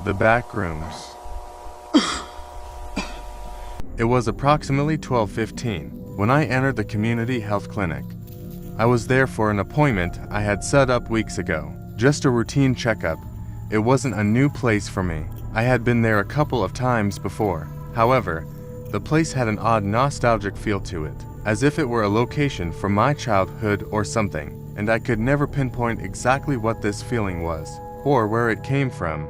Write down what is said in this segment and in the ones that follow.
The Backrooms. It was approximately 12:15 when I entered the community health clinic. I was there for an appointment I had set up weeks ago, just a routine checkup. It wasn't a new place for me. I had been there a couple of times before. However, the place had an odd nostalgic feel to it, as if it were a location from my childhood or something, and I could never pinpoint exactly what this feeling was, or where it came from.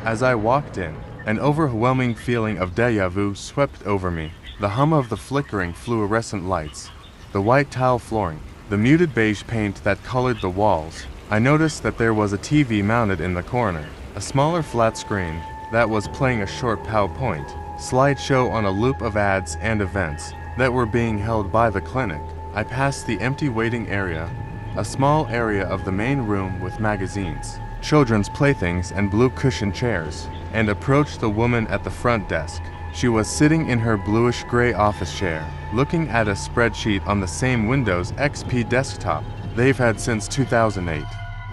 As I walked in, an overwhelming feeling of déjà vu swept over me. The hum of the flickering fluorescent lights, the white tile flooring, the muted beige paint that colored the walls. I noticed that there was a TV mounted in the corner, a smaller flat screen that was playing a short PowerPoint slideshow on a loop of ads and events that were being held by the clinic. I passed the empty waiting area, a small area of the main room with magazines, children's playthings and blue cushioned chairs, and approached the woman at the front desk. She was sitting in her bluish-gray office chair, looking at a spreadsheet on the same Windows XP desktop they've had since 2008.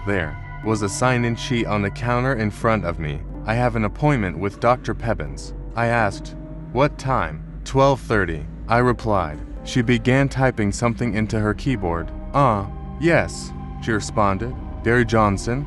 There was a sign-in sheet on the counter in front of me. I have an appointment with Dr. Pebbins. I asked, "What time?" 12:30, I replied. She began typing something into her keyboard. Yes, she responded. Barry Johnson?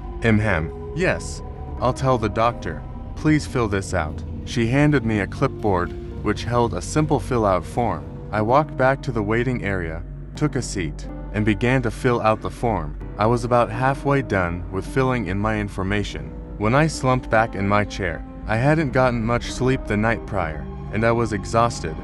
Yes, I'll tell the doctor. Please fill this out. She handed me a clipboard which held a simple fill-out form. I walked back to the waiting area, took a seat, and began to fill out the form. I was about halfway done with filling in my information when I slumped back in my chair. I hadn't gotten much sleep the night prior, and I was exhausted.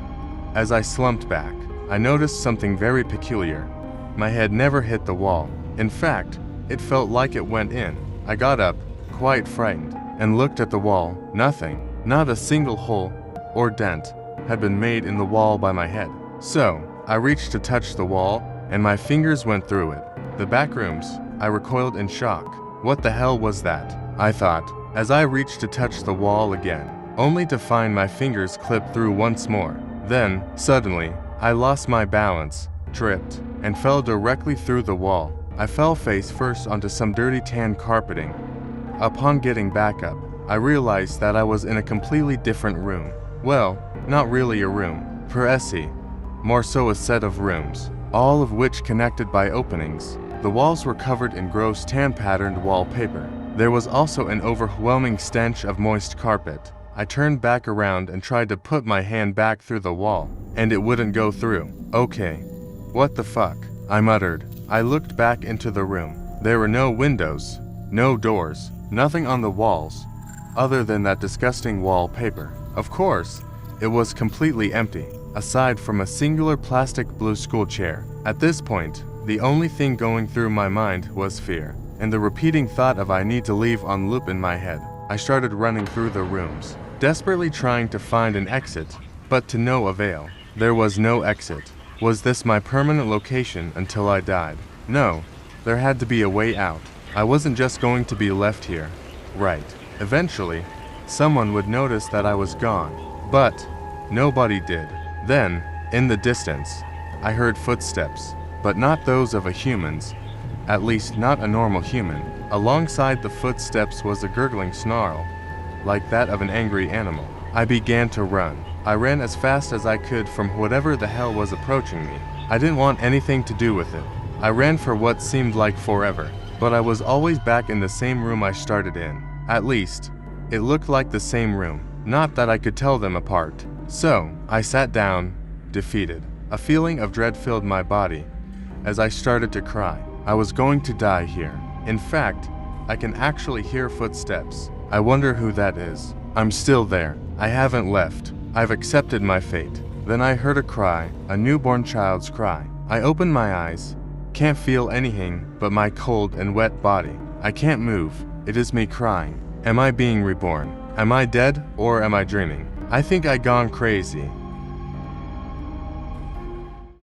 As I slumped back, I noticed something very peculiar. My head never hit the wall. In fact, it felt like it went in. I got up, quite frightened, and looked at the wall. Nothing, not a single hole or dent, had been made in the wall by my head. So, I reached to touch the wall, and my fingers went through it. The backrooms. I recoiled in shock. What the hell was that? I thought, as I reached to touch the wall again, only to find my fingers clipped through once more. Then, suddenly, I lost my balance, tripped, and fell directly through the wall. I fell face first onto some dirty tan carpeting. Upon getting back up, I realized that I was in a completely different room. Well, not really a room, per se, more so a set of rooms, all of which connected by openings. The walls were covered in gross tan-patterned wallpaper. There was also an overwhelming stench of moist carpet. I turned back around and tried to put my hand back through the wall, and it wouldn't go through. Okay. What the fuck? I muttered. I looked back into the room. There were no windows, no doors, nothing on the walls, other than that disgusting wallpaper. Of course, it was completely empty, aside from a singular plastic blue school chair. At this point, the only thing going through my mind was fear, and the repeating thought of I need to leave on loop in my head. I started running through the rooms, desperately trying to find an exit, but to no avail. There was no exit. Was this my permanent location until I died? No, there had to be a way out. I wasn't just going to be left here. Right. Eventually, someone would notice that I was gone. But nobody did. Then, in the distance, I heard footsteps, but not those of a human's. At least not a normal human. Alongside the footsteps was a gurgling snarl, like that of an angry animal. I began to run. I ran as fast as I could from whatever the hell was approaching me. I didn't want anything to do with it. I ran for what seemed like forever, but I was always back in the same room I started in. At least, it looked like the same room. Not that I could tell them apart. So, I sat down, defeated. A feeling of dread filled my body as I started to cry. I was going to die here. In fact, I can actually hear footsteps. I wonder who that is. I'm still there. I haven't left. I've accepted my fate. Then I heard a cry, a newborn child's cry. I opened my eyes. Can't feel anything but my cold and wet body. I can't move. It is me crying. Am I being reborn? Am I dead or am I dreaming? I think I gone crazy.